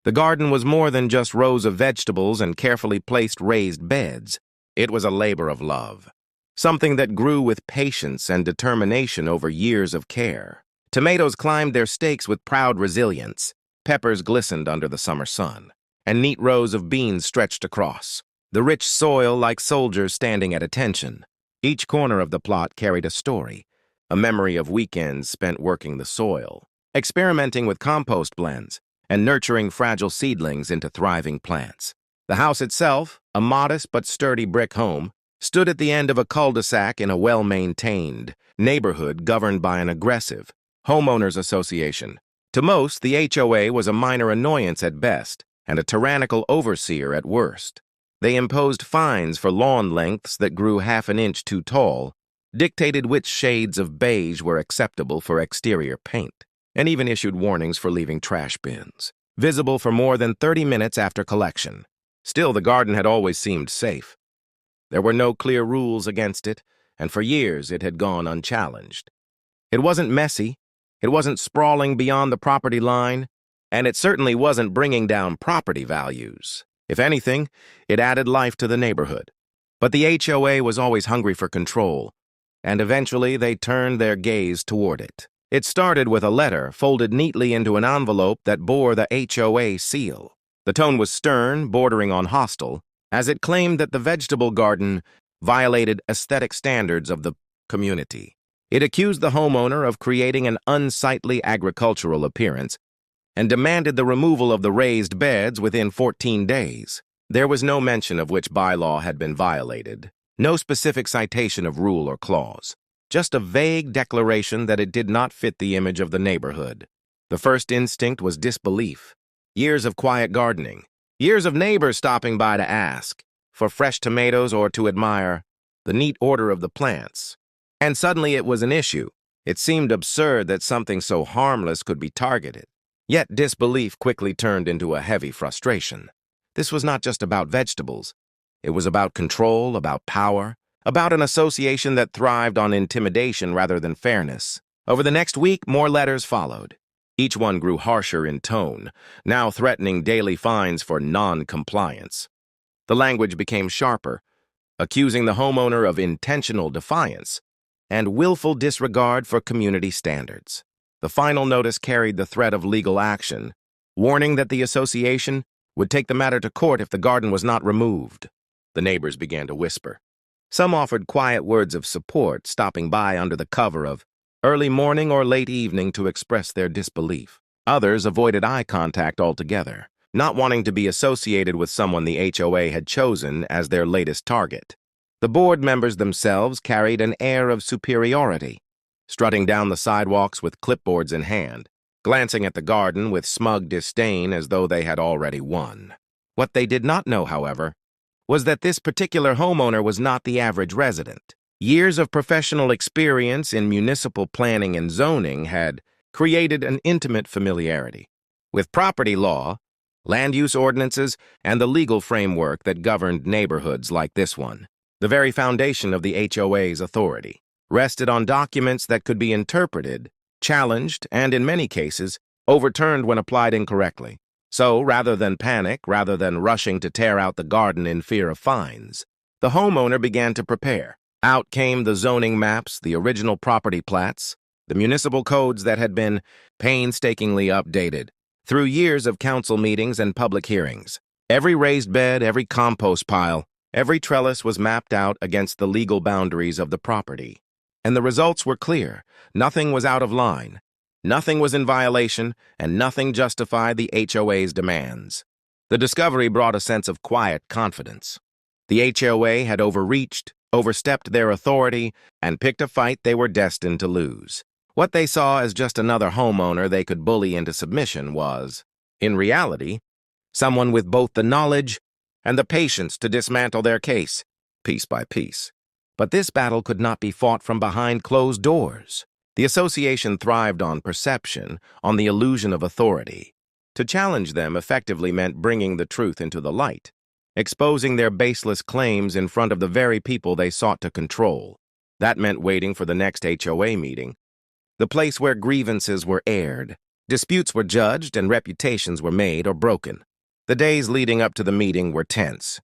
The garden was more than just rows of vegetables and carefully placed raised beds. It was a labor of love, something that grew with patience and determination over years of care. Tomatoes climbed their stakes with proud resilience, peppers glistened under the summer sun, and neat rows of beans stretched across, the rich soil like soldiers standing at attention. Each corner of the plot carried a story, a memory of weekends spent working the soil, experimenting with compost blends, and nurturing fragile seedlings into thriving plants. The house itself, a modest but sturdy brick home, stood at the end of a cul-de-sac in a well-maintained neighborhood governed by an aggressive homeowners association. To most, the HOA was a minor annoyance at best and a tyrannical overseer at worst. They imposed fines for lawn lengths that grew half an inch too tall, dictated which shades of beige were acceptable for exterior paint, and even issued warnings for leaving trash bins visible for more than 30 minutes after collection. Still, the garden had always seemed safe. There were no clear rules against it, and for years it had gone unchallenged. It wasn't messy, it wasn't sprawling beyond the property line, and it certainly wasn't bringing down property values. If anything, it added life to the neighborhood. But the HOA was always hungry for control, and eventually they turned their gaze toward it. It started with a letter folded neatly into an envelope that bore the HOA seal. The tone was stern, bordering on hostile, as it claimed that the vegetable garden violated aesthetic standards of the community. It accused the homeowner of creating an unsightly agricultural appearance and demanded the removal of the raised beds within 14 days. There was no mention of which bylaw had been violated, no specific citation of rule or clause, just a vague declaration that it did not fit the image of the neighborhood. The first instinct was disbelief. Years of quiet gardening, years of neighbors stopping by to ask for fresh tomatoes or to admire the neat order of the plants. And suddenly it was an issue. It seemed absurd that something so harmless could be targeted. Yet disbelief quickly turned into a heavy frustration. This was not just about vegetables. It was about control, about power, about an association that thrived on intimidation rather than fairness. Over the next week, more letters followed. Each one grew harsher in tone, now threatening daily fines for non-compliance. The language became sharper, accusing the homeowner of intentional defiance and willful disregard for community standards. The final notice carried the threat of legal action, warning that the association would take the matter to court if the garden was not removed. The neighbors began to whisper. Some offered quiet words of support, stopping by under the cover of early morning or late evening to express their disbelief. Others avoided eye contact altogether, not wanting to be associated with someone the HOA had chosen as their latest target. The board members themselves carried an air of superiority, strutting down the sidewalks with clipboards in hand, glancing at the garden with smug disdain as though they had already won. What they did not know, however, was that this particular homeowner was not the average resident. Years of professional experience in municipal planning and zoning had created an intimate familiarity with property law, land use ordinances, and the legal framework that governed neighborhoods like this one. The very foundation of the HOA's authority rested on documents that could be interpreted, challenged, and in many cases, overturned when applied incorrectly. So, rather than panic, rather than rushing to tear out the garden in fear of fines, the homeowner began to prepare. Out came the zoning maps, the original property plats, the municipal codes that had been painstakingly updated through years of council meetings and public hearings. Every raised bed, every compost pile, every trellis was mapped out against the legal boundaries of the property. And the results were clear. Nothing was out of line, nothing was in violation, and nothing justified the HOA's demands. The discovery brought a sense of quiet confidence. The HOA had overstepped their authority, and picked a fight they were destined to lose. What they saw as just another homeowner they could bully into submission was, in reality, someone with both the knowledge and the patience to dismantle their case, piece by piece. But this battle could not be fought from behind closed doors. The association thrived on perception, on the illusion of authority. To challenge them effectively meant bringing the truth into the light, exposing their baseless claims in front of the very people they sought to control. That meant waiting for the next HOA meeting, the place where grievances were aired, Disputes were judged and reputations were made or broken. The days leading up to the meeting were tense.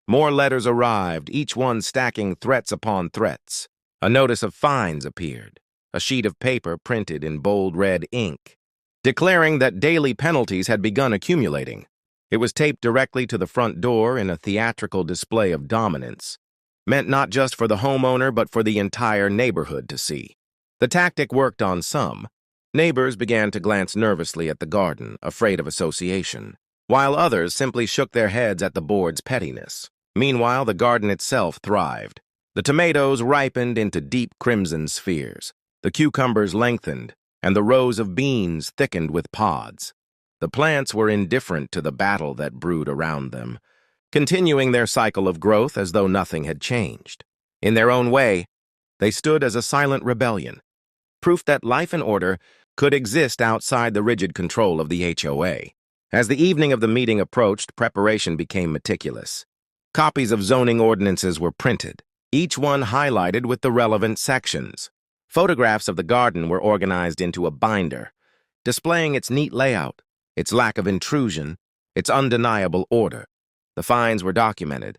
More letters arrived, each one stacking threats upon threats. A notice of fines appeared, a sheet of paper printed in bold red ink, declaring that daily penalties had begun accumulating. It was taped directly to the front door in a theatrical display of dominance, meant not just for the homeowner but for the entire neighborhood to see. The tactic worked on some. Neighbors began to glance nervously at the garden, afraid of association, while others simply shook their heads at the board's pettiness. Meanwhile, the garden itself thrived. The tomatoes ripened into deep crimson spheres. The cucumbers lengthened, and the rows of beans thickened with pods. The plants were indifferent to the battle that brewed around them, continuing their cycle of growth as though nothing had changed. In their own way, they stood as a silent rebellion, proof that life and order could exist outside the rigid control of the HOA. As the evening of the meeting approached, preparation became meticulous. Copies of zoning ordinances were printed, each one highlighted with the relevant sections. Photographs of the garden were organized into a binder, displaying its neat layout, its lack of intrusion, its undeniable order. The fines were documented,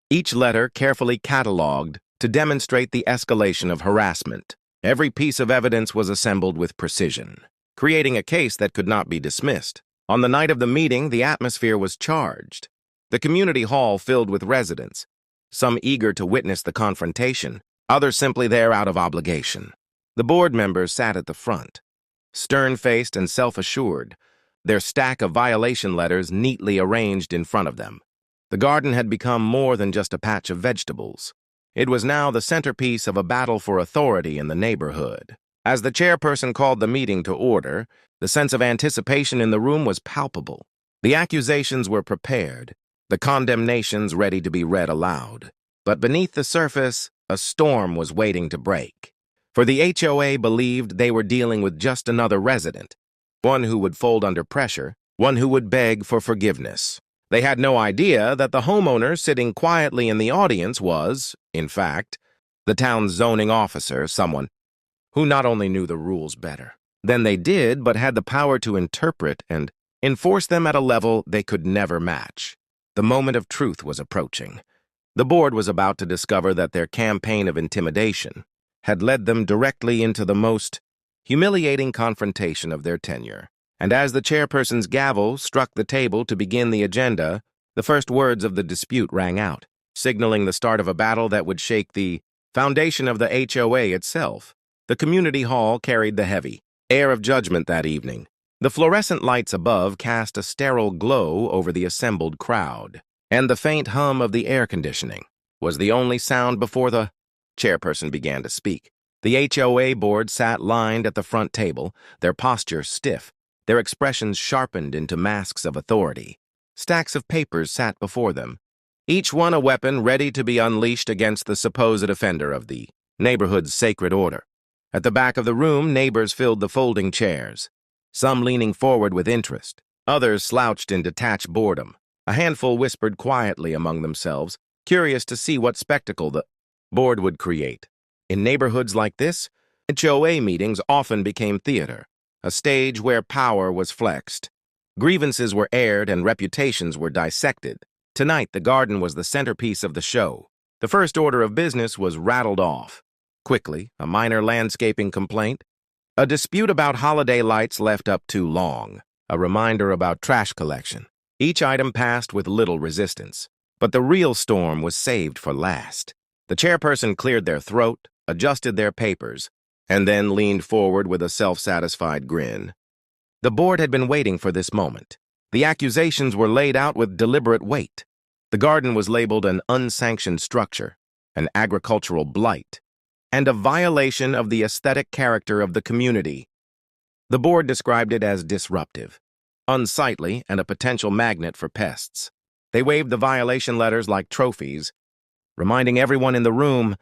each letter carefully cataloged to demonstrate the escalation of harassment. Every piece of evidence was assembled with precision, creating a case that could not be dismissed. On the night of the meeting, the atmosphere was charged. The community hall filled with residents, some eager to witness the confrontation, others simply there out of obligation. The board members sat at the front, stern-faced and self-assured, their stack of violation letters neatly arranged in front of them. The garden had become more than just a patch of vegetables. It was now the centerpiece of a battle for authority in the neighborhood. As the chairperson called the meeting to order, the sense of anticipation in the room was palpable. The accusations were prepared, the condemnations ready to be read aloud. But beneath the surface, a storm was waiting to break. For the HOA believed they were dealing with just another resident, one who would fold under pressure, one who would beg for forgiveness. They had no idea that the homeowner sitting quietly in the audience was, in fact, the town's zoning officer, someone who not only knew the rules better than they did, but had the power to interpret and enforce them at a level they could never match. The moment of truth was approaching. The board was about to discover that their campaign of intimidation had led them directly into the most humiliating confrontation of their tenure. And as the chairperson's gavel struck the table to begin the agenda, the first words of the dispute rang out, signaling the start of a battle that would shake the foundation of the HOA itself. The community hall carried the heavy air of judgment that evening. The fluorescent lights above cast a sterile glow over the assembled crowd, and the faint hum of the air conditioning was the only sound before the chairperson began to speak. The HOA board sat lined at the front table, their posture stiff, their expressions sharpened into masks of authority. Stacks of papers sat before them, each one a weapon ready to be unleashed against the supposed offender of the neighborhood's sacred order. At the back of the room, neighbors filled the folding chairs, some leaning forward with interest, others slouched in detached boredom. A handful whispered quietly among themselves, curious to see what spectacle the board would create. In neighborhoods like this, HOA meetings often became theater, a stage where power was flexed. Grievances were aired and reputations were dissected. Tonight, the garden was the centerpiece of the show. The first order of business was rattled off. Quickly, a minor landscaping complaint, a dispute about holiday lights left up too long, a reminder about trash collection. Each item passed with little resistance, but the real storm was saved for last. The chairperson cleared their throat, adjusted their papers, and then leaned forward with a self-satisfied grin. The board had been waiting for this moment. The accusations were laid out with deliberate weight. The garden was labeled an unsanctioned structure, an agricultural blight, and a violation of the aesthetic character of the community. The board described it as disruptive, unsightly, and a potential magnet for pests. They waved the violation letters like trophies, reminding everyone in the room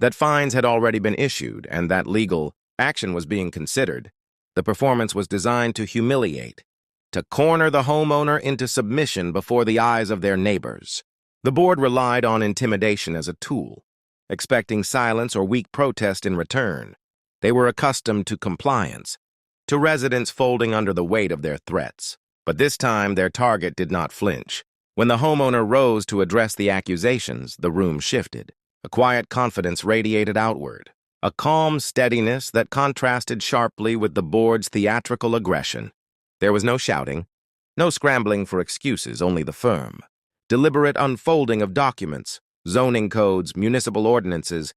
that fines had already been issued and that legal action was being considered. The performance was designed to humiliate, to corner the homeowner into submission before the eyes of their neighbors. The board relied on intimidation as a tool, expecting silence or weak protest in return. They were accustomed to compliance, to residents folding under the weight of their threats. But this time, their target did not flinch. When the homeowner rose to address the accusations, the room shifted. A quiet confidence radiated outward, a calm steadiness that contrasted sharply with the board's theatrical aggression. There was no shouting, no scrambling for excuses, only the firm, deliberate unfolding of documents, zoning codes, municipal ordinances,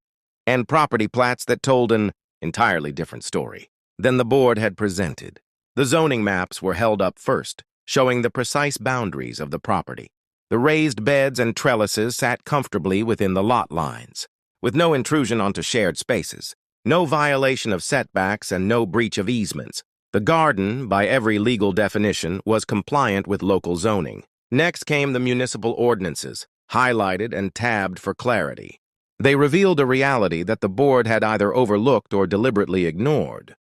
and property plats that told an entirely different story than the board had presented. The zoning maps were held up first, showing the precise boundaries of the property. The raised beds and trellises sat comfortably within the lot lines, with no intrusion onto shared spaces, no violation of setbacks, and no breach of easements. The garden, by every legal definition, was compliant with local zoning. Next came the municipal ordinances, highlighted and tabbed for clarity. They revealed a reality that the board had either overlooked or deliberately ignored.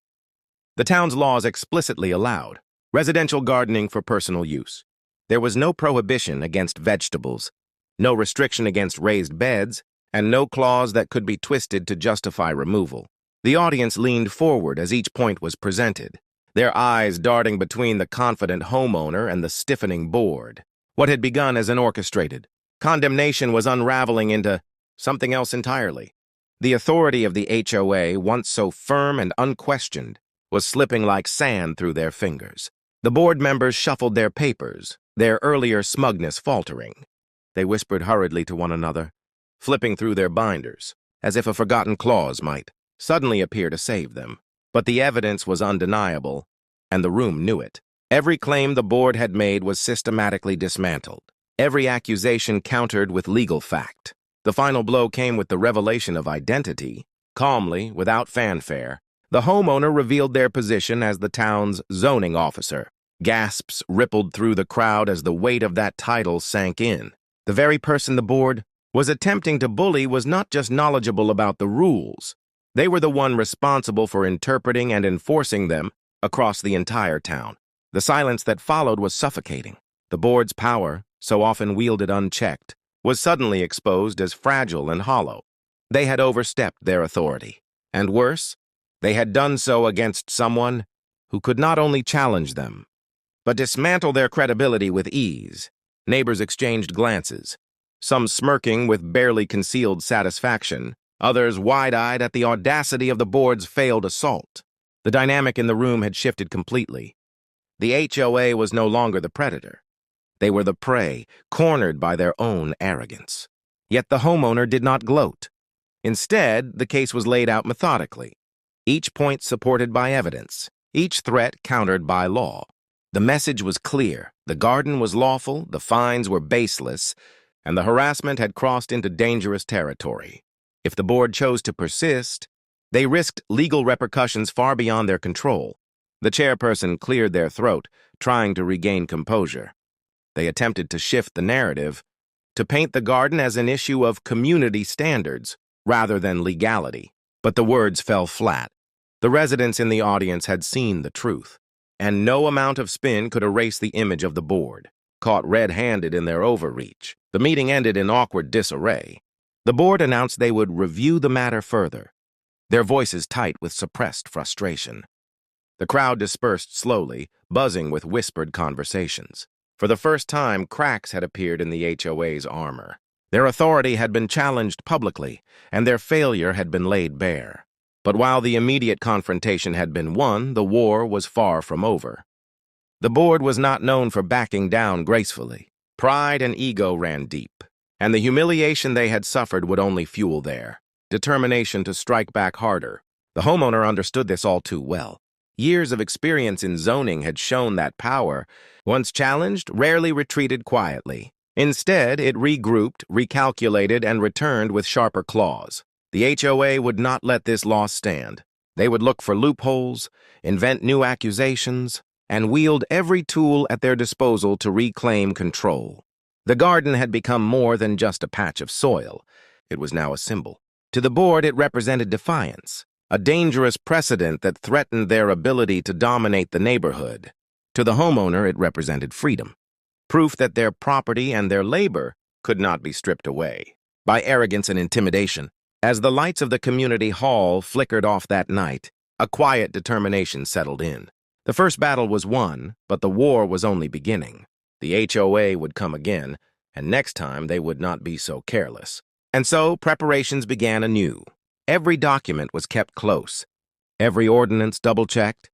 The town's laws explicitly allowed residential gardening for personal use. There was no prohibition against vegetables, no restriction against raised beds, and no clause that could be twisted to justify removal. The audience leaned forward as each point was presented, their eyes darting between the confident homeowner and the stiffening board. What had begun as an orchestrated condemnation was unraveling into something else entirely. The authority of the HOA, once so firm and unquestioned, was slipping like sand through their fingers. The board members shuffled their papers, their earlier smugness faltering. They whispered hurriedly to one another, flipping through their binders, as if a forgotten clause might suddenly appear to save them. But the evidence was undeniable, and the room knew it. Every claim the board had made was systematically dismantled, every accusation countered with legal fact. The final blow came with the revelation of identity. Calmly, without fanfare, the homeowner revealed their position as the town's zoning officer. Gasps rippled through the crowd as the weight of that title sank in. The very person the board was attempting to bully was not just knowledgeable about the rules. They were the one responsible for interpreting and enforcing them across the entire town. The silence that followed was suffocating. The board's power, so often wielded unchecked, was suddenly exposed as fragile and hollow. They had overstepped their authority. And worse, they had done so against someone who could not only challenge them, but dismantle their credibility with ease. Neighbors exchanged glances, some smirking with barely concealed satisfaction, others wide-eyed at the audacity of the board's failed assault. The dynamic in the room had shifted completely. The HOA was no longer the predator. They were the prey, cornered by their own arrogance. Yet the homeowner did not gloat. Instead, the case was laid out methodically, each point supported by evidence, each threat countered by law. The message was clear. The garden was lawful, the fines were baseless, and the harassment had crossed into dangerous territory. If the board chose to persist, they risked legal repercussions far beyond their control. The chairperson cleared their throat, trying to regain composure. They attempted to shift the narrative, to paint the garden as an issue of community standards rather than legality. But the words fell flat. The residents in the audience had seen the truth, and no amount of spin could erase the image of the board, caught red-handed in their overreach. The meeting ended in awkward disarray. The board announced they would review the matter further, their voices tight with suppressed frustration. The crowd dispersed slowly, buzzing with whispered conversations. For the first time, cracks had appeared in the HOA's armor. Their authority had been challenged publicly, and their failure had been laid bare. But while the immediate confrontation had been won, the war was far from over. The board was not known for backing down gracefully. Pride and ego ran deep, and the humiliation they had suffered would only fuel their determination to strike back harder. The homeowner understood this all too well. Years of experience in zoning had shown that power, once challenged, rarely retreated quietly. Instead, it regrouped, recalculated, and returned with sharper claws. The HOA would not let this loss stand. They would look for loopholes, invent new accusations, and wield every tool at their disposal to reclaim control. The garden had become more than just a patch of soil. It was now a symbol. To the board, it represented defiance, a dangerous precedent that threatened their ability to dominate the neighborhood. To the homeowner, it represented freedom, proof that their property and their labor could not be stripped away by arrogance and intimidation. As the lights of the community hall flickered off that night, a quiet determination settled in. The first battle was won, but the war was only beginning. The HOA would come again, and next time they would not be so careless. And so preparations began anew. Every document was kept close, every ordinance double-checked,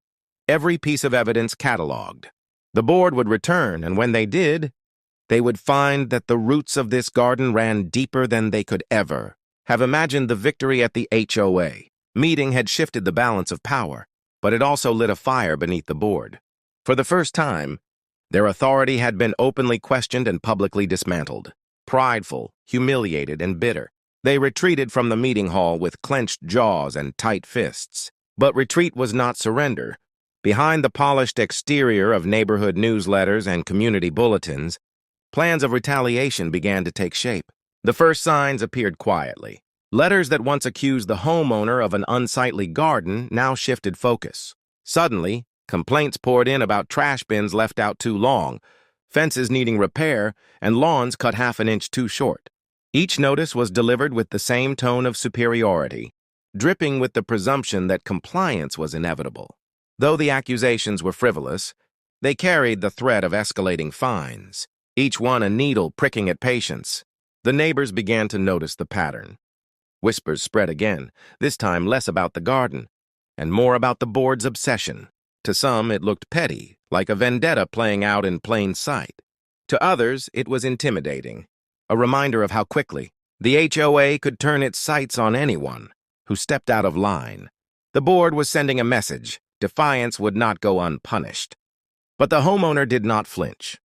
every piece of evidence cataloged. The board would return, and when they did, they would find that the roots of this garden ran deeper than they could ever have imagined. The victory at the HOA meeting had shifted the balance of power, but it also lit a fire beneath the board. For the first time, their authority had been openly questioned and publicly dismantled. Prideful, humiliated, and bitter, they retreated from the meeting hall with clenched jaws and tight fists. But retreat was not surrender. Behind the polished exterior of neighborhood newsletters and community bulletins, plans of retaliation began to take shape. The first signs appeared quietly. Letters that once accused the homeowner of an unsightly garden now shifted focus. Suddenly, complaints poured in about trash bins left out too long, fences needing repair, and lawns cut half an inch too short. Each notice was delivered with the same tone of superiority, dripping with the presumption that compliance was inevitable. Though the accusations were frivolous, they carried the threat of escalating fines, each one a needle pricking at patience. The neighbors began to notice the pattern. Whispers spread again, this time less about the garden, and more about the board's obsession. To some, it looked petty, like a vendetta playing out in plain sight. To others, it was intimidating, a reminder of how quickly the HOA could turn its sights on anyone who stepped out of line. The board was sending a message. Defiance would not go unpunished. But the homeowner did not flinch.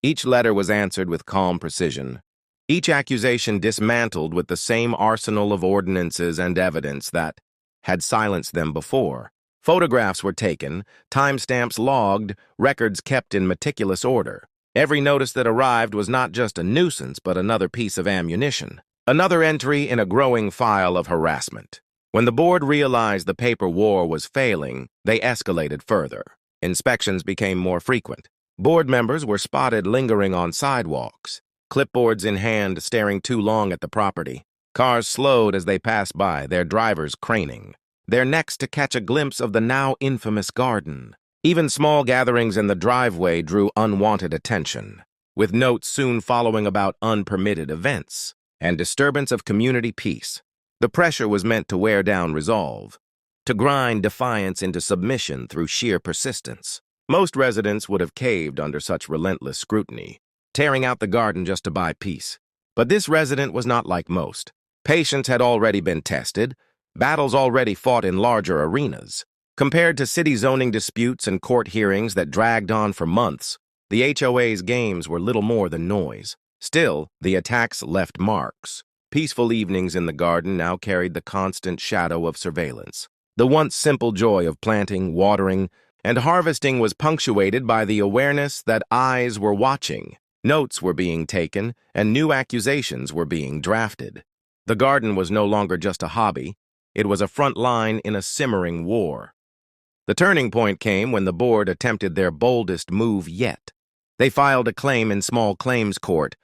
Each letter was answered with calm precision, each accusation dismantled with the same arsenal of ordinances and evidence that had silenced them before. Photographs were taken, timestamps logged, records kept in meticulous order. Every notice that arrived was not just a nuisance, but another piece of ammunition, another entry in a growing file of harassment. When the board realized the paper war was failing, they escalated further. Inspections became more frequent. Board members were spotted lingering on sidewalks, clipboards in hand, staring too long at the property. Cars slowed as they passed by, their drivers craning, their necks to catch a glimpse of the now infamous garden. Even small gatherings in the driveway drew unwanted attention, with notes soon following about unpermitted events and disturbance of community peace. The pressure was meant to wear down resolve, to grind defiance into submission through sheer persistence. Most residents would have caved under such relentless scrutiny, tearing out the garden just to buy peace. But this resident was not like most. Patience had already been tested, battles already fought in larger arenas. Compared to city zoning disputes and court hearings that dragged on for months, the HOA's games were little more than noise. Still, the attacks left marks. Peaceful evenings in the garden now carried the constant shadow of surveillance. The once simple joy of planting, watering, and harvesting was punctuated by the awareness that eyes were watching, notes were being taken, and new accusations were being drafted. The garden was no longer just a hobby, it was a front line in a simmering war. The turning point came when the board attempted their boldest move yet. They filed a claim in small claims court,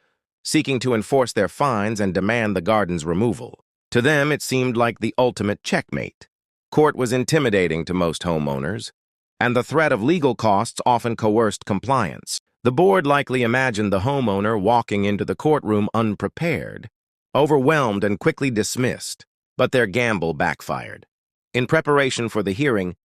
seeking to enforce their fines and demand the garden's removal. To them, it seemed like the ultimate checkmate. Court was intimidating to most homeowners, and the threat of legal costs often coerced compliance. The board likely imagined the homeowner walking into the courtroom unprepared, overwhelmed and quickly dismissed, but their gamble backfired. In preparation for the hearing,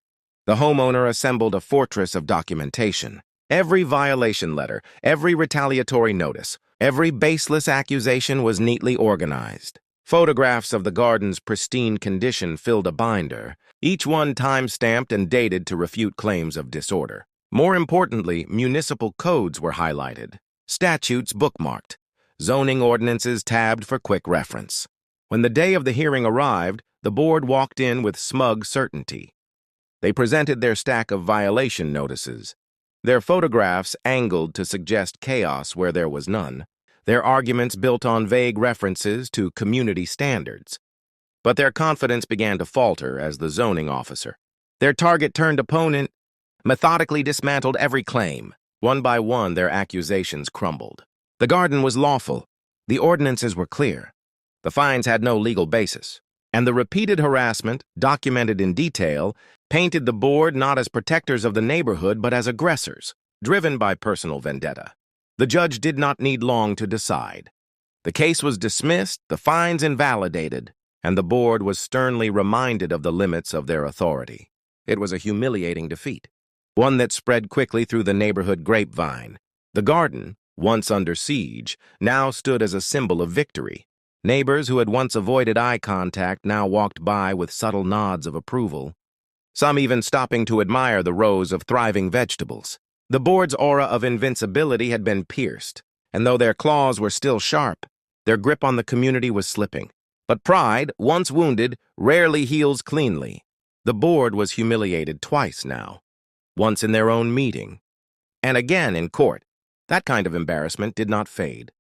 the homeowner assembled a fortress of documentation. Every violation letter, every retaliatory notice, every baseless accusation was neatly organized. Photographs of the garden's pristine condition filled a binder, each one time-stamped and dated to refute claims of disorder. More importantly, municipal codes were highlighted, statutes bookmarked, zoning ordinances tabbed for quick reference. When the day of the hearing arrived, the board walked in with smug certainty. They presented their stack of violation notices, their photographs angled to suggest chaos where there was none, their arguments built on vague references to community standards. But their confidence began to falter as the zoning officer, their target-turned opponent, methodically dismantled every claim. One by one, their accusations crumbled. The garden was lawful, the ordinances were clear, the fines had no legal basis, and the repeated harassment, documented in detail, painted the board not as protectors of the neighborhood but as aggressors, driven by personal vendetta. The judge did not need long to decide. The case was dismissed, the fines invalidated, and the board was sternly reminded of the limits of their authority. It was a humiliating defeat, one that spread quickly through the neighborhood grapevine. The garden, once under siege, now stood as a symbol of victory. Neighbors who had once avoided eye contact now walked by with subtle nods of approval, some even stopping to admire the rows of thriving vegetables. The board's aura of invincibility had been pierced, and though their claws were still sharp, their grip on the community was slipping. But pride, once wounded, rarely heals cleanly. The board was humiliated twice now, once in their own meeting, and again in court. That kind of embarrassment did not fade.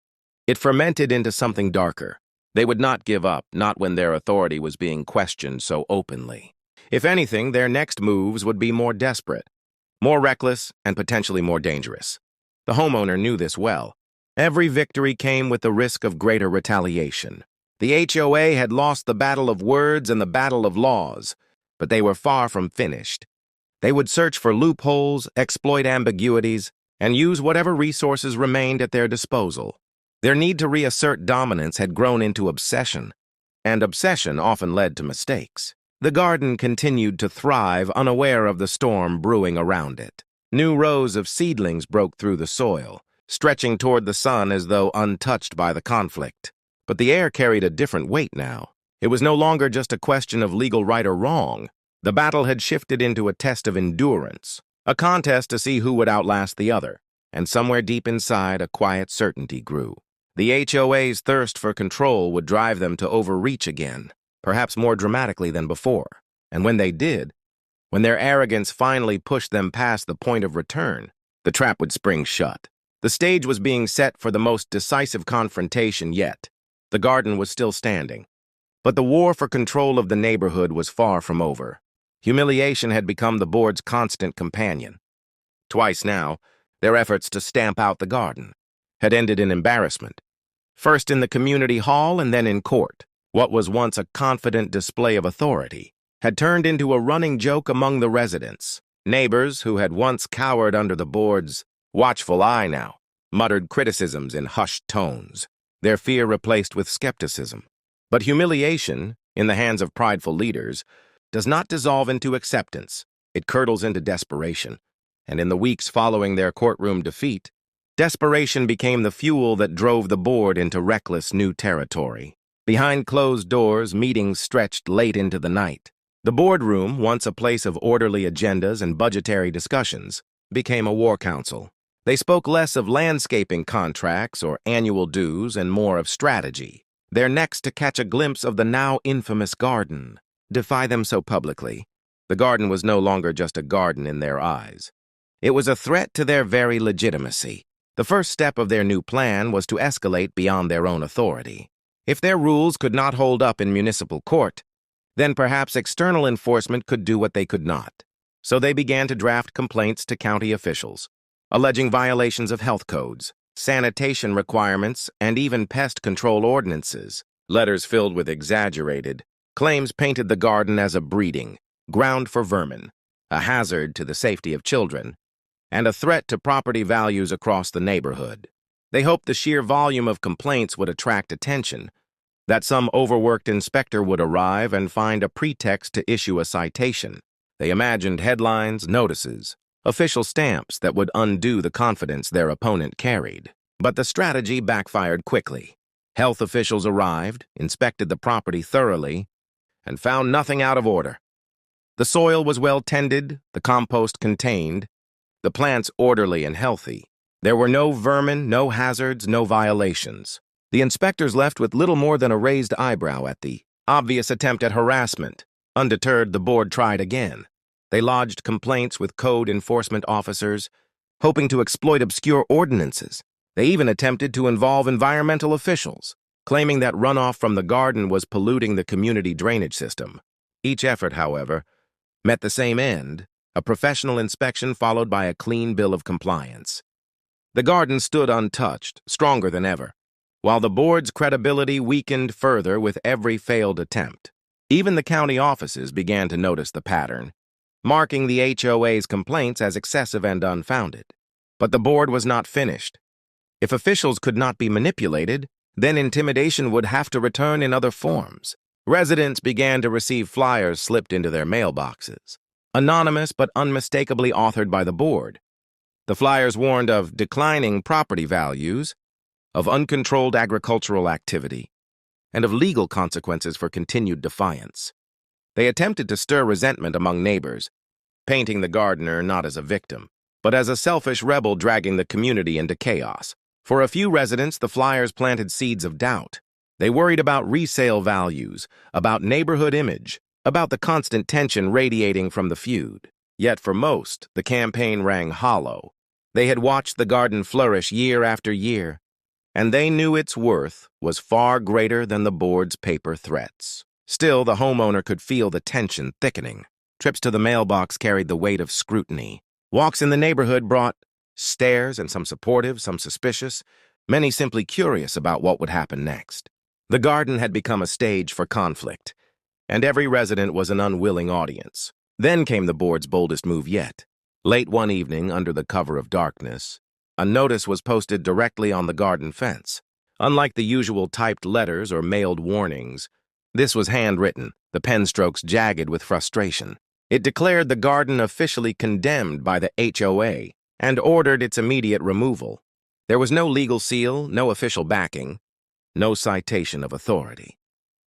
It fermented into something darker. They would not give up, not when their authority was being questioned so openly. If anything, their next moves would be more desperate, more reckless, and potentially more dangerous. The homeowner knew this well. Every victory came with the risk of greater retaliation. The HOA had lost the battle of words and the battle of laws, but they were far from finished. They would search for loopholes, exploit ambiguities, and use whatever resources remained at their disposal. Their need to reassert dominance had grown into obsession, and obsession often led to mistakes. The garden continued to thrive, unaware of the storm brewing around it. New rows of seedlings broke through the soil, stretching toward the sun as though untouched by the conflict. But the air carried a different weight now. It was no longer just a question of legal right or wrong. The battle had shifted into a test of endurance, a contest to see who would outlast the other, and somewhere deep inside a quiet certainty grew. The HOA's thirst for control would drive them to overreach again, perhaps more dramatically than before. And when they did, when their arrogance finally pushed them past the point of return, the trap would spring shut. The stage was being set for the most decisive confrontation yet. The garden was still standing, but the war for control of the neighborhood was far from over. Humiliation had become the board's constant companion. Twice now, their efforts to stamp out the garden had ended in embarrassment. First in the community hall and then in court. What was once a confident display of authority had turned into a running joke among the residents. Neighbors who had once cowered under the board's watchful eye now muttered criticisms in hushed tones, their fear replaced with skepticism. But humiliation, in the hands of prideful leaders, does not dissolve into acceptance. It curdles into desperation. And in the weeks following their courtroom defeat, desperation became the fuel that drove the board into reckless new territory. Behind closed doors, meetings stretched late into the night. The boardroom, once a place of orderly agendas and budgetary discussions, became a war council. They spoke less of landscaping contracts or annual dues and more of strategy, their necks to catch a glimpse of the now infamous garden. Defy them so publicly. The garden was no longer just a garden in their eyes. It was a threat to their very legitimacy. The first step of their new plan was to escalate beyond their own authority. If their rules could not hold up in municipal court, then perhaps external enforcement could do what they could not. So they began to draft complaints to county officials, alleging violations of health codes, sanitation requirements, and even pest control ordinances. Letters filled with exaggerated claims painted the garden as a breeding ground for vermin, a hazard to the safety of children, and a threat to property values across the neighborhood. They hoped the sheer volume of complaints would attract attention, that some overworked inspector would arrive and find a pretext to issue a citation. They imagined headlines, notices, official stamps that would undo the confidence their opponent carried. But the strategy backfired quickly. Health officials arrived, inspected the property thoroughly, and found nothing out of order. The soil was well tended, the compost contained, the plants orderly and healthy. There were no vermin, no hazards, no violations. The inspectors left with little more than a raised eyebrow at the obvious attempt at harassment. Undeterred, the board tried again. They lodged complaints with code enforcement officers, hoping to exploit obscure ordinances. They even attempted to involve environmental officials, claiming that runoff from the garden was polluting the community drainage system. Each effort, however, met the same end, a professional inspection followed by a clean bill of compliance. The garden stood untouched, stronger than ever, while the board's credibility weakened further with every failed attempt. Even the county offices began to notice the pattern. marking the HOA's complaints as excessive and unfounded. But the board was not finished. If officials could not be manipulated, then intimidation would have to return in other forms. Residents began to receive flyers slipped into their mailboxes, anonymous but unmistakably authored by the board. The flyers warned of declining property values, of uncontrolled agricultural activity, and of legal consequences for continued defiance. They attempted to stir resentment among neighbors, painting the gardener not as a victim, but as a selfish rebel dragging the community into chaos. For a few residents, the flyers planted seeds of doubt. They worried about resale values, about neighborhood image, about the constant tension radiating from the feud. Yet for most, the campaign rang hollow. They had watched the garden flourish year after year, and they knew its worth was far greater than the board's paper threats. Still, the homeowner could feel the tension thickening. Trips to the mailbox carried the weight of scrutiny. Walks in the neighborhood brought stares, and some supportive, some suspicious, many simply curious about what would happen next. The garden had become a stage for conflict, and every resident was an unwilling audience. Then came the board's boldest move yet. Late one evening, under the cover of darkness, a notice was posted directly on the garden fence. Unlike the usual typed letters or mailed warnings, this was handwritten, the pen strokes jagged with frustration. It declared the garden officially condemned by the HOA and ordered its immediate removal. There was no legal seal, no official backing, no citation of authority.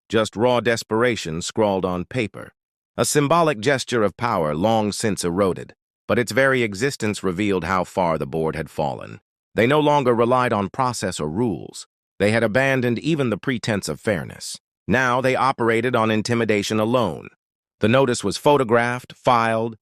Just raw desperation scrawled on paper, a symbolic gesture of power long since eroded, but its very existence revealed how far the board had fallen. They no longer relied on process or rules. They had abandoned even the pretense of fairness. Now they operated on intimidation alone. The notice was photographed, filed,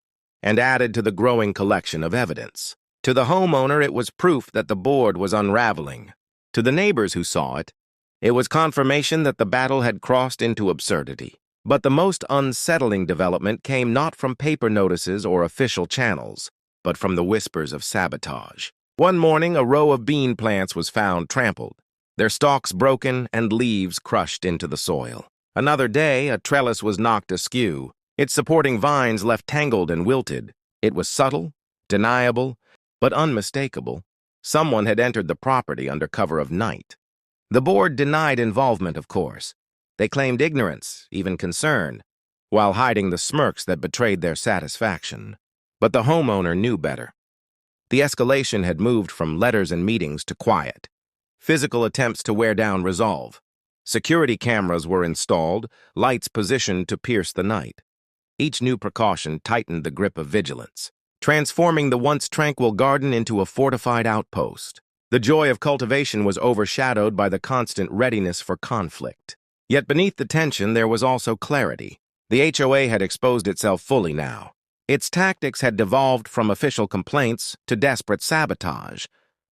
and added to the growing collection of evidence. To the homeowner, it was proof that the board was unraveling. To the neighbors who saw it, it was confirmation that the battle had crossed into absurdity. But the most unsettling development came not from paper notices or official channels, but from the whispers of sabotage. One morning, a row of bean plants was found trampled, their stalks broken and leaves crushed into the soil. Another day, a trellis was knocked askew, its supporting vines left tangled and wilted. It was subtle, deniable, but unmistakable. Someone had entered the property under cover of night. The board denied involvement, of course. They claimed ignorance, even concern, while hiding the smirks that betrayed their satisfaction. But the homeowner knew better. The escalation had moved from letters and meetings to quiet, physical attempts to wear down resolve. Security cameras were installed, lights positioned to pierce the night. Each new precaution tightened the grip of vigilance, transforming the once tranquil garden into a fortified outpost. The joy of cultivation was overshadowed by the constant readiness for conflict. Yet beneath the tension, there was also clarity. The HOA had exposed itself fully now. Its tactics had devolved from official complaints to desperate sabotage,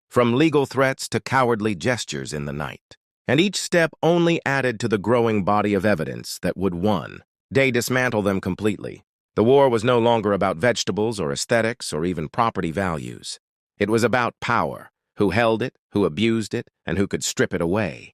from legal threats to cowardly gestures in the night. And each step only added to the growing body of evidence that would one day dismantle them completely. The war was no longer about vegetables or aesthetics or even property values. It was about power, who held it, who abused it, and who could strip it away.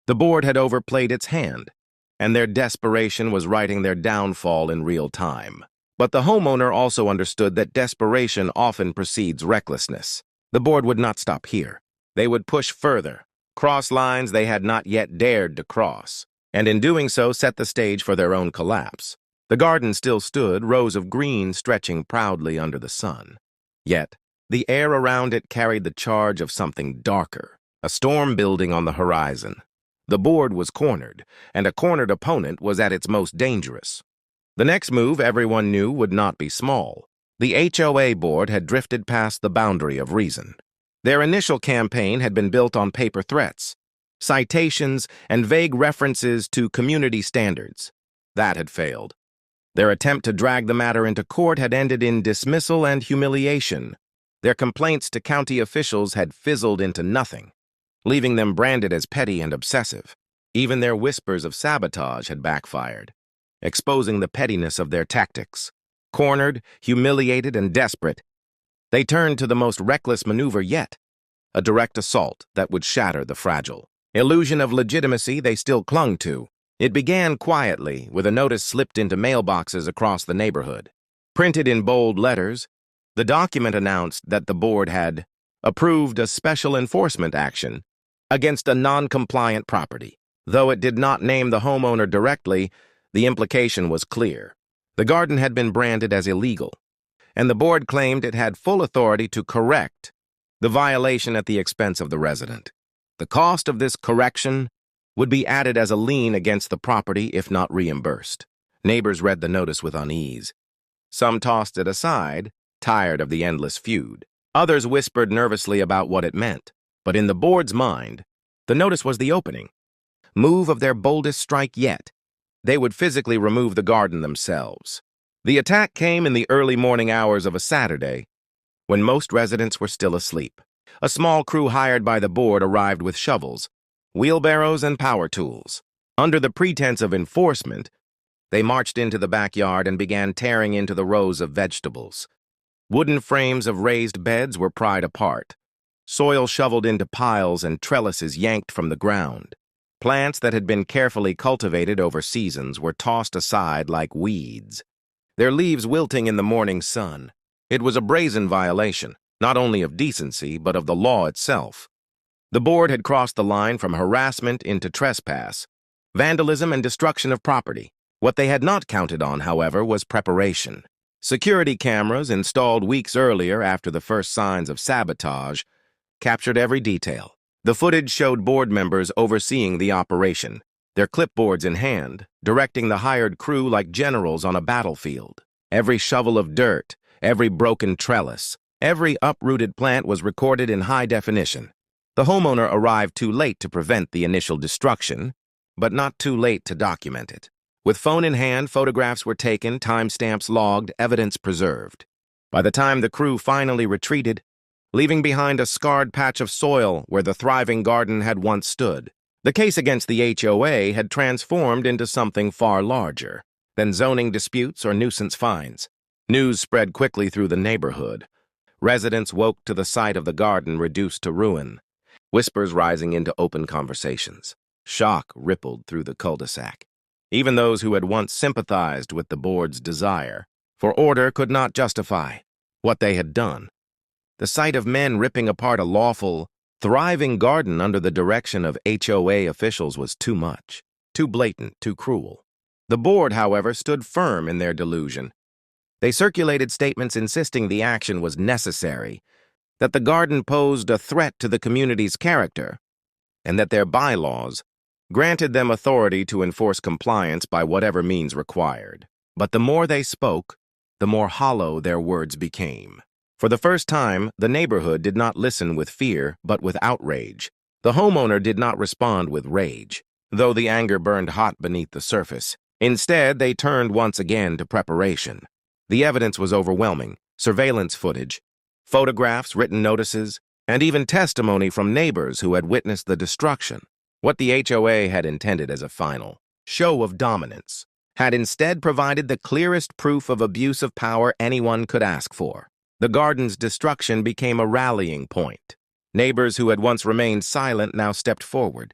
The board had overplayed its hand, and their desperation was writing their downfall in real time. But the homeowner also understood that desperation often precedes recklessness. The board would not stop here. They would push further, cross lines they had not yet dared to cross, and in doing so set the stage for their own collapse. The garden still stood, rows of green stretching proudly under the sun. Yet, the air around it carried the charge of something darker, a storm building on the horizon. The board was cornered, and a cornered opponent was at its most dangerous. The next move, everyone knew, would not be small. The HOA board had drifted past the boundary of reason. Their initial campaign had been built on paper threats, citations, and vague references to community standards. That had failed. Their attempt to drag the matter into court had ended in dismissal and humiliation. Their complaints to county officials had fizzled into nothing, leaving them branded as petty and obsessive. Even their whispers of sabotage had backfired, exposing the pettiness of their tactics. Cornered, humiliated, and desperate, they turned to the most reckless maneuver yet, a direct assault that would shatter the fragile illusion of legitimacy they still clung to. It began quietly, with a notice slipped into mailboxes across the neighborhood. Printed in bold letters, the document announced that the board had approved a special enforcement action against a non-compliant property. Though it did not name the homeowner directly, the implication was clear. The garden had been branded as illegal, and the board claimed it had full authority to correct the violation at the expense of the resident. The cost of this correction would be added as a lien against the property if not reimbursed. Neighbors read the notice with unease. Some tossed it aside, tired of the endless feud. Others whispered nervously about what it meant. But in the board's mind, the notice was the opening move of their boldest strike yet. They would physically remove the garden themselves. The attack came in the early morning hours of a Saturday, when most residents were still asleep. A small crew hired by the board arrived with shovels, wheelbarrows, and power tools. Under the pretense of enforcement, they marched into the backyard and began tearing into the rows of vegetables. Wooden frames of raised beds were pried apart, soil shoveled into piles and trellises yanked from the ground. Plants that had been carefully cultivated over seasons were tossed aside like weeds, their leaves wilting in the morning sun. It was a brazen violation, not only of decency, but of the law itself. The board had crossed the line from harassment into trespass, vandalism, and destruction of property. What they had not counted on, however, was preparation. Security cameras installed weeks earlier after the first signs of sabotage captured every detail. The footage showed board members overseeing the operation, their clipboards in hand, directing the hired crew like generals on a battlefield. Every shovel of dirt, every broken trellis, every uprooted plant was recorded in high definition. The homeowner arrived too late to prevent the initial destruction, but not too late to document it. With phone in hand, photographs were taken, timestamps logged, evidence preserved. By the time the crew finally retreated, leaving behind a scarred patch of soil where the thriving garden had once stood, the case against the HOA had transformed into something far larger than zoning disputes or nuisance fines. News spread quickly through the neighborhood. Residents woke to the sight of the garden reduced to ruin, whispers rising into open conversations. Shock rippled through the cul-de-sac. Even those who had once sympathized with the board's desire for order could not justify what they had done. The sight of men ripping apart a lawful, thriving garden under the direction of HOA officials was too much, too blatant, too cruel. The board, however, stood firm in their delusion. They circulated statements insisting the action was necessary, that the garden posed a threat to the community's character, and that their bylaws granted them authority to enforce compliance by whatever means required. But the more they spoke, the more hollow their words became. For the first time, the neighborhood did not listen with fear, but with outrage. The homeowner did not respond with rage, though the anger burned hot beneath the surface. Instead, they turned once again to preparation. The evidence was overwhelming: surveillance footage, photographs, written notices, and even testimony from neighbors who had witnessed the destruction. What the HOA had intended as a final show of dominance had instead provided the clearest proof of abuse of power anyone could ask for. The garden's destruction became a rallying point. Neighbors who had once remained silent now stepped forward,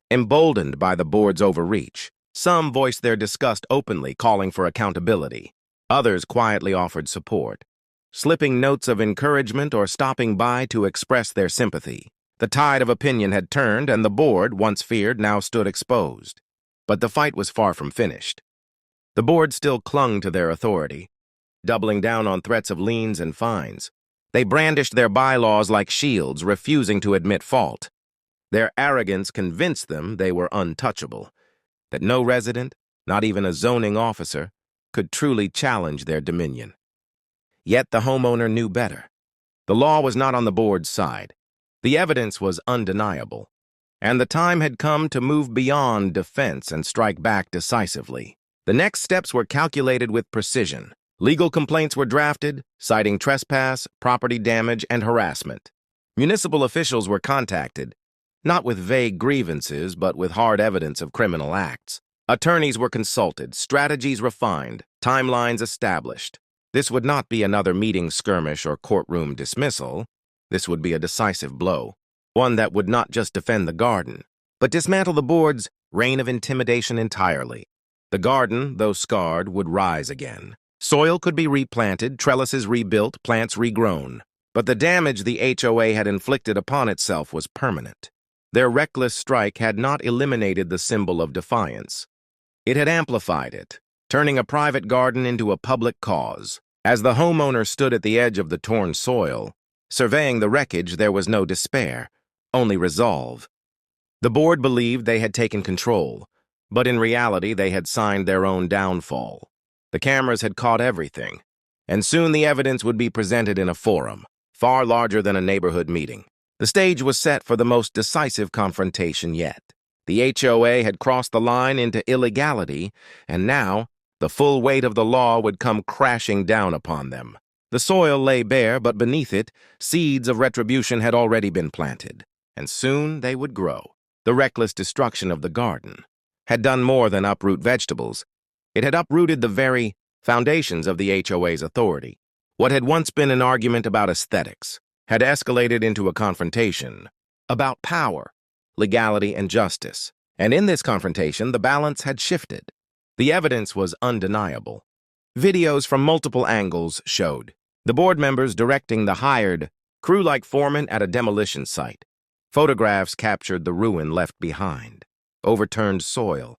emboldened by the board's overreach. Some voiced their disgust openly, calling for accountability. Others quietly offered support, slipping notes of encouragement or stopping by to express their sympathy. The tide of opinion had turned, and the board, once feared, now stood exposed. But the fight was far from finished. The board still clung to their authority, doubling down on threats of liens and fines. They brandished their bylaws like shields, refusing to admit fault. Their arrogance convinced them they were untouchable, that no resident, not even a zoning officer, could truly challenge their dominion. Yet the homeowner knew better. The law was not on the board's side. The evidence was undeniable, and the time had come to move beyond defense and strike back decisively. The next steps were calculated with precision. Legal complaints were drafted, citing trespass, property damage, and harassment. Municipal officials were contacted, not with vague grievances, but with hard evidence of criminal acts. Attorneys were consulted, strategies refined, timelines established. This would not be another meeting skirmish or courtroom dismissal. This would be a decisive blow, one that would not just defend the garden, but dismantle the board's reign of intimidation entirely. The garden, though scarred, would rise again. Soil could be replanted, trellises rebuilt, plants regrown. But the damage the HOA had inflicted upon itself was permanent. Their reckless strike had not eliminated the symbol of defiance. It had amplified it, turning a private garden into a public cause. As the homeowner stood at the edge of the torn soil, surveying the wreckage, there was no despair, only resolve. The board believed they had taken control, but in reality they had signed their own downfall. The cameras had caught everything, and soon the evidence would be presented in a forum, far larger than a neighborhood meeting. The stage was set for the most decisive confrontation yet. The HOA had crossed the line into illegality, and now the full weight of the law would come crashing down upon them. The soil lay bare, but beneath it, seeds of retribution had already been planted, and soon they would grow. The reckless destruction of the garden had done more than uproot vegetables. It had uprooted the very foundations of the HOA's authority. What had once been an argument about aesthetics had escalated into a confrontation about power, legality, and justice. And in this confrontation, the balance had shifted. The evidence was undeniable. Videos from multiple angles showed the board members directing the hired, crew-like foreman at a demolition site. Photographs captured the ruin left behind: overturned soil,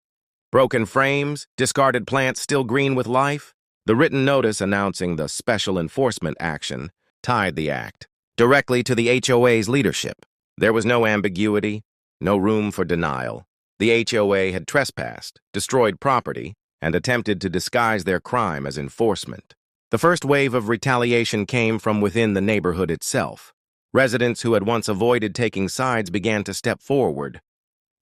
broken frames, discarded plants still green with life. The written notice announcing the special enforcement action tied the act directly to the HOA's leadership. There was no ambiguity, no room for denial. The HOA had trespassed, destroyed property, and attempted to disguise their crime as enforcement. The first wave of retaliation came from within the neighborhood itself. Residents who had once avoided taking sides began to step forward,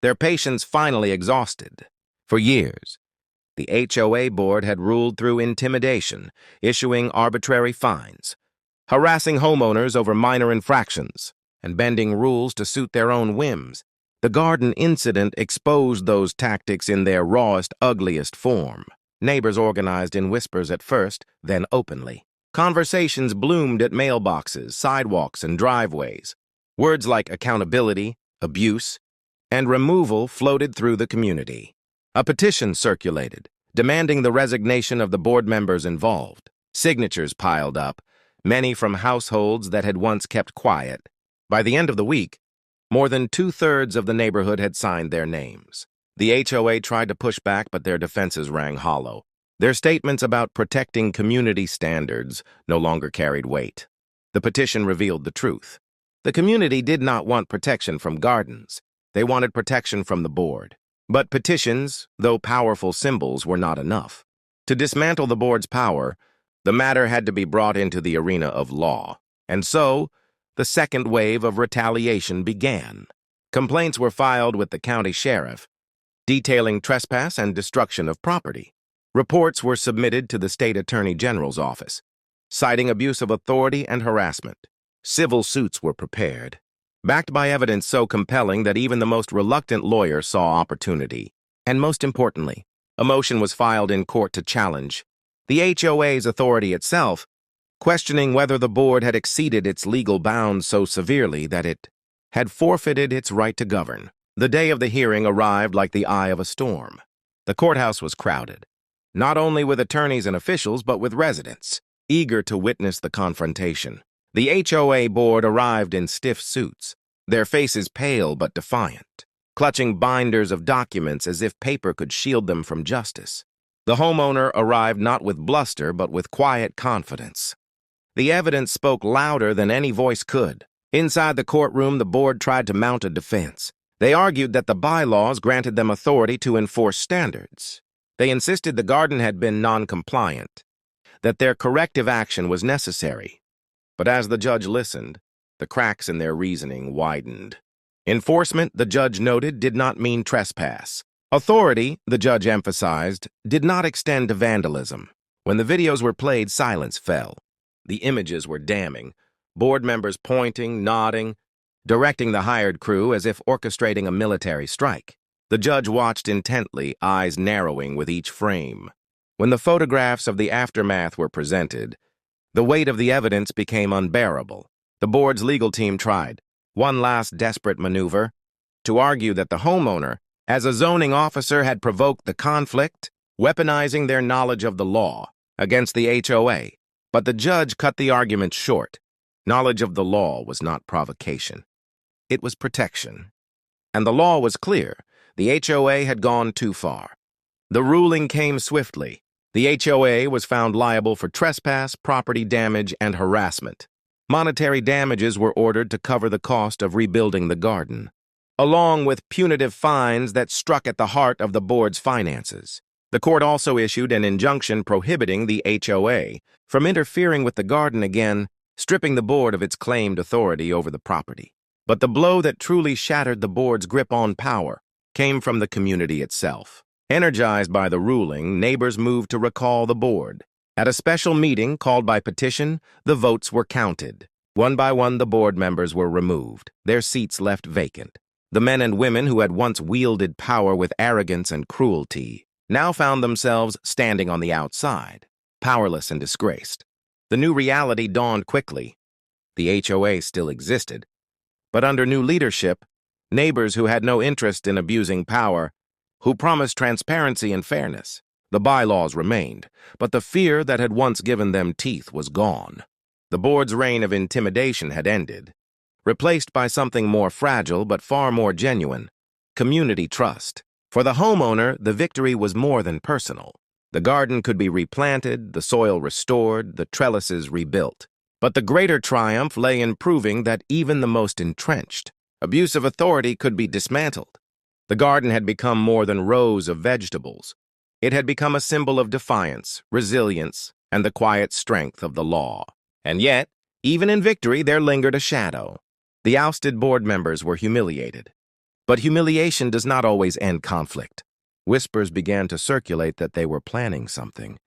their patience finally exhausted. For years, the HOA board had ruled through intimidation, issuing arbitrary fines, harassing homeowners over minor infractions, and bending rules to suit their own whims. The garden incident exposed those tactics in their rawest, ugliest form. Neighbors organized in whispers at first, then openly. Conversations bloomed at mailboxes, sidewalks, and driveways. Words like accountability, abuse, and removal floated through the community. A petition circulated, demanding the resignation of the board members involved. Signatures piled up, many from households that had once kept quiet. By the end of the week, more than 2/3 of the neighborhood had signed their names. The HOA tried to push back, but their defenses rang hollow. Their statements about protecting community standards no longer carried weight. The petition revealed the truth. The community did not want protection from gardens. They wanted protection from the board. But petitions, though powerful symbols, were not enough. To dismantle the board's power, the matter had to be brought into the arena of law. And so, the second wave of retaliation began. Complaints were filed with the county sheriff, detailing trespass and destruction of property. Reports were submitted to the state attorney general's office, citing abuse of authority and harassment. Civil suits were prepared, backed by evidence so compelling that even the most reluctant lawyer saw opportunity. And most importantly, a motion was filed in court to challenge the HOA's authority itself, questioning whether the board had exceeded its legal bounds so severely that it had forfeited its right to govern. The day of the hearing arrived like the eye of a storm. The courthouse was crowded, not only with attorneys and officials, but with residents, eager to witness the confrontation. The HOA board arrived in stiff suits, their faces pale but defiant, clutching binders of documents as if paper could shield them from justice. The homeowner arrived not with bluster, but with quiet confidence. The evidence spoke louder than any voice could. Inside the courtroom, the board tried to mount a defense. They argued that the bylaws granted them authority to enforce standards. They insisted the garden had been non-compliant, that their corrective action was necessary. But as the judge listened, the cracks in their reasoning widened. Enforcement, the judge noted, did not mean trespass. Authority, the judge emphasized, did not extend to vandalism. When the videos were played, silence fell. The images were damning, board members pointing, nodding, directing the hired crew as if orchestrating a military strike. The judge watched intently, eyes narrowing with each frame. When the photographs of the aftermath were presented, the weight of the evidence became unbearable. The board's legal team tried one last desperate maneuver to argue that the homeowner, as a zoning officer, had provoked the conflict, weaponizing their knowledge of the law. against the HOA, but the judge cut the argument short. Knowledge of the law was not provocation. It was protection. And the law was clear. The HOA had gone too far. The ruling came swiftly. The HOA was found liable for trespass, property damage, and harassment. Monetary damages were ordered to cover the cost of rebuilding the garden, along with punitive fines that struck at the heart of the board's finances. The court also issued an injunction prohibiting the HOA from interfering with the garden again, stripping the board of its claimed authority over the property. But the blow that truly shattered the board's grip on power came from the community itself. Energized by the ruling, neighbors moved to recall the board. At a special meeting called by petition, the votes were counted. One by one, the board members were removed, their seats left vacant. The men and women who had once wielded power with arrogance and cruelty now found themselves standing on the outside, powerless and disgraced. The new reality dawned quickly. The HOA still existed, but under new leadership, neighbors who had no interest in abusing power, who promised transparency and fairness. The bylaws remained, but the fear that had once given them teeth was gone. The board's reign of intimidation had ended, replaced by something more fragile but far more genuine: community trust. For the homeowner, the victory was more than personal. The garden could be replanted, the soil restored, the trellises rebuilt. But the greater triumph lay in proving that even the most entrenched, abusive authority could be dismantled. The garden had become more than rows of vegetables. It had become a symbol of defiance, resilience, and the quiet strength of the law. And yet, even in victory, there lingered a shadow. The ousted board members were humiliated. But humiliation does not always end conflict. Whispers began to circulate that they were planning something.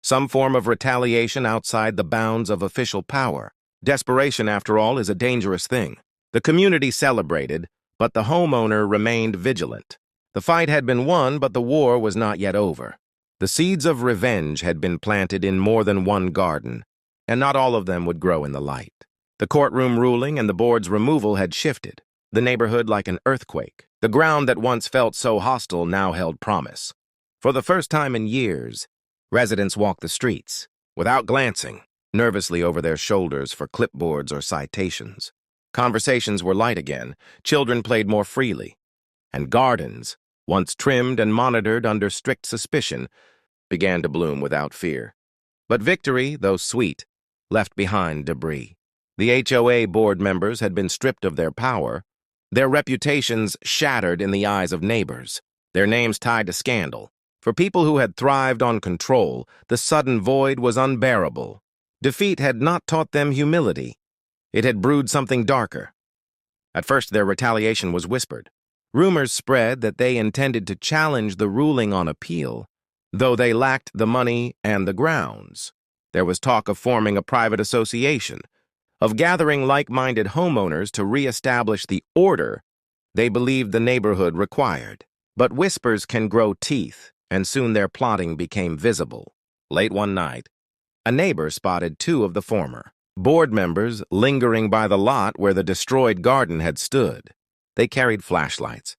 Some form of retaliation outside the bounds of official power. Desperation, after all, is a dangerous thing. The community celebrated, but the homeowner remained vigilant. The fight had been won, but the war was not yet over. The seeds of revenge had been planted in more than one garden, and not all of them would grow in the light. The courtroom ruling and the board's removal had shifted the neighborhood like an earthquake. The ground that once felt so hostile now held promise. For the first time in years, residents walked the streets, without glancing, nervously over their shoulders for clipboards or citations. Conversations were light again, children played more freely, and gardens, once trimmed and monitored under strict suspicion, began to bloom without fear. But victory, though sweet, left behind debris. The HOA board members had been stripped of their power, their reputations shattered in the eyes of neighbors, their names tied to scandal. For people who had thrived on control, the sudden void was unbearable. Defeat had not taught them humility. It had brewed something darker. At first, their retaliation was whispered. Rumors spread that they intended to challenge the ruling on appeal, though they lacked the money and the grounds. There was talk of forming a private association, of gathering like-minded homeowners to re-establish the order they believed the neighborhood required. But whispers can grow teeth, and soon their plotting became visible. Late one night, a neighbor spotted two of the former board members lingering by the lot where the destroyed garden had stood. They carried flashlights,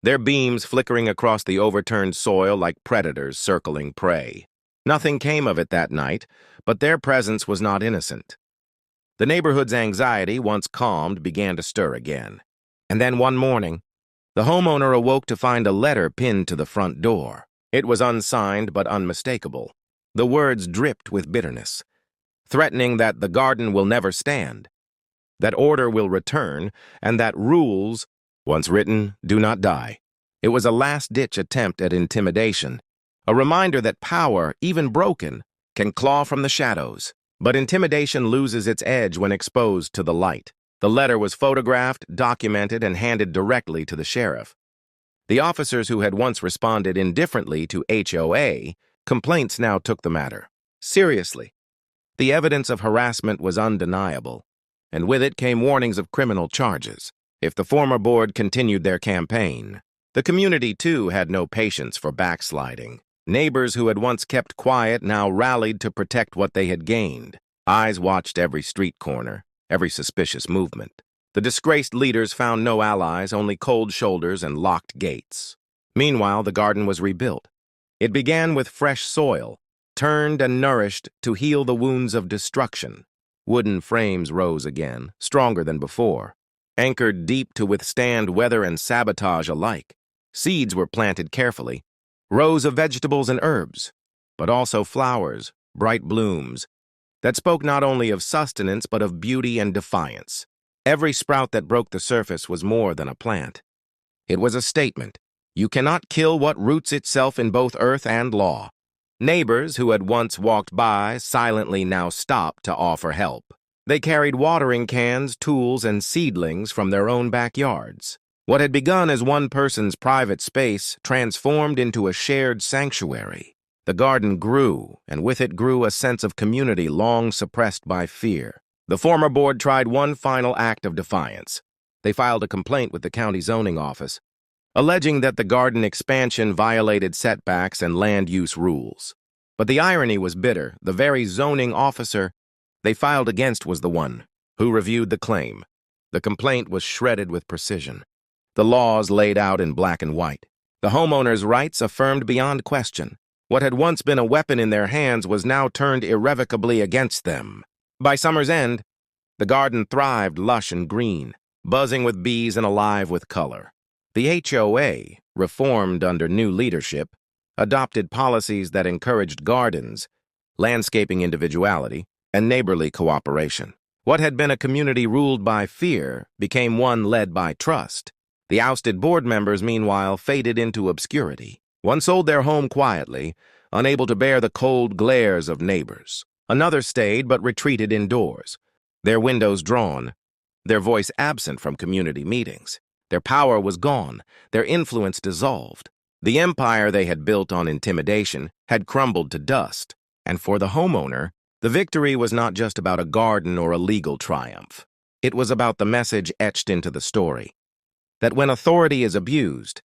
their beams flickering across the overturned soil like predators circling prey. Nothing came of it that night, but their presence was not innocent. The neighborhood's anxiety, once calmed, began to stir again. And then one morning, the homeowner awoke to find a letter pinned to the front door. It was unsigned but unmistakable. The words dripped with bitterness, threatening that the garden will never stand, that order will return, and that rules, once written, do not die. It was a last-ditch attempt at intimidation, a reminder that power, even broken, can claw from the shadows. But intimidation loses its edge when exposed to the light. The letter was photographed, documented, and handed directly to the sheriff. The officers who had once responded indifferently to HOA complaints now took the matter seriously. The evidence of harassment was undeniable, and with it came warnings of criminal charges if the former board continued their campaign. The community, too, had no patience for backsliding. Neighbors who had once kept quiet now rallied to protect what they had gained. Eyes watched every street corner, every suspicious movement. The disgraced leaders found no allies, only cold shoulders and locked gates. Meanwhile, the garden was rebuilt. It began with fresh soil, turned and nourished to heal the wounds of destruction. Wooden frames rose again, stronger than before, anchored deep to withstand weather and sabotage alike. Seeds were planted carefully, rows of vegetables and herbs, but also flowers, bright blooms, that spoke not only of sustenance but of beauty and defiance. Every sprout that broke the surface was more than a plant. It was a statement. You cannot kill what roots itself in both earth and law. Neighbors who had once walked by silently now stopped to offer help. They carried watering cans, tools, and seedlings from their own backyards. What had begun as one person's private space transformed into a shared sanctuary. The garden grew, and with it grew a sense of community long suppressed by fear. The former board tried one final act of defiance. They filed a complaint with the county zoning office, alleging that the garden expansion violated setbacks and land use rules. But the irony was bitter. The very zoning officer they filed against was the one who reviewed the claim. The complaint was shredded with precision. The laws laid out in black and white. The homeowner's rights affirmed beyond question. What had once been a weapon in their hands was now turned irrevocably against them. By summer's end, the garden thrived lush and green, buzzing with bees and alive with color. The HOA, reformed under new leadership, adopted policies that encouraged gardens, landscaping individuality, and neighborly cooperation. What had been a community ruled by fear became one led by trust. The ousted board members, meanwhile, faded into obscurity. One sold their home quietly, unable to bear the cold glares of neighbors. Another stayed but retreated indoors, their windows drawn, their voice absent from community meetings. Their power was gone, their influence dissolved. The empire they had built on intimidation had crumbled to dust, and for the homeowner, the victory was not just about a garden or a legal triumph. It was about the message etched into the story, that when authority is abused,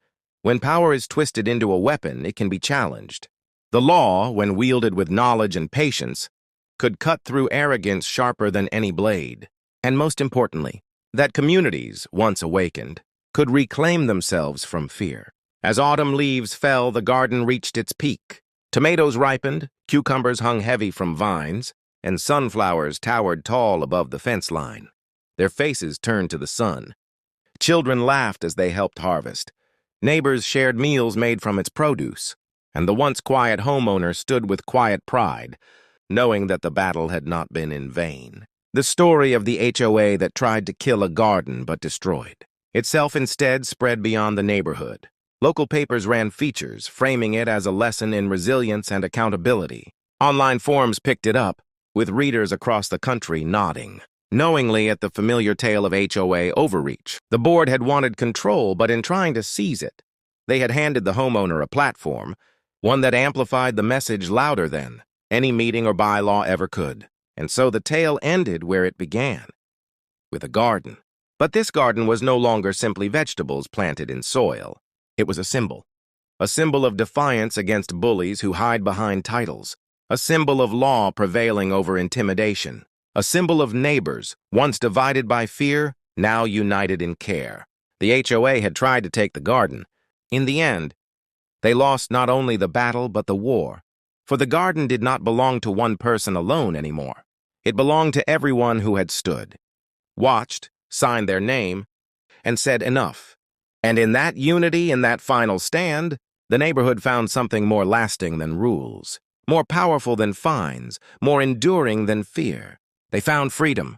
when power is twisted into a weapon, it can be challenged. The law, when wielded with knowledge and patience, could cut through arrogance sharper than any blade. And most importantly, that communities, once awakened, could reclaim themselves from fear. As autumn leaves fell, the garden reached its peak. Tomatoes ripened, cucumbers hung heavy from vines, and sunflowers towered tall above the fence line. Their faces turned to the sun. Children laughed as they helped harvest. Neighbors shared meals made from its produce, and the once quiet homeowner stood with quiet pride, knowing that the battle had not been in vain. The story of the HOA that tried to kill a garden but destroyed itself instead spread beyond the neighborhood. Local papers ran features, framing it as a lesson in resilience and accountability. Online forums picked it up, with readers across the country nodding knowingly at the familiar tale of HOA overreach. The board had wanted control, but in trying to seize it, they had handed the homeowner a platform, one that amplified the message louder than any meeting or bylaw ever could. And so the tale ended where it began, with a garden. But this garden was no longer simply vegetables planted in soil. It was a symbol of defiance against bullies who hide behind titles, a symbol of law prevailing over intimidation, a symbol of neighbors, once divided by fear, now united in care. The HOA had tried to take the garden. In the end, they lost not only the battle but the war, for the garden did not belong to one person alone anymore. It belonged to everyone who had stood, watched, signed their name, and said enough. And in that unity, in that final stand, the neighborhood found something more lasting than rules, more powerful than fines, more enduring than fear. They found freedom,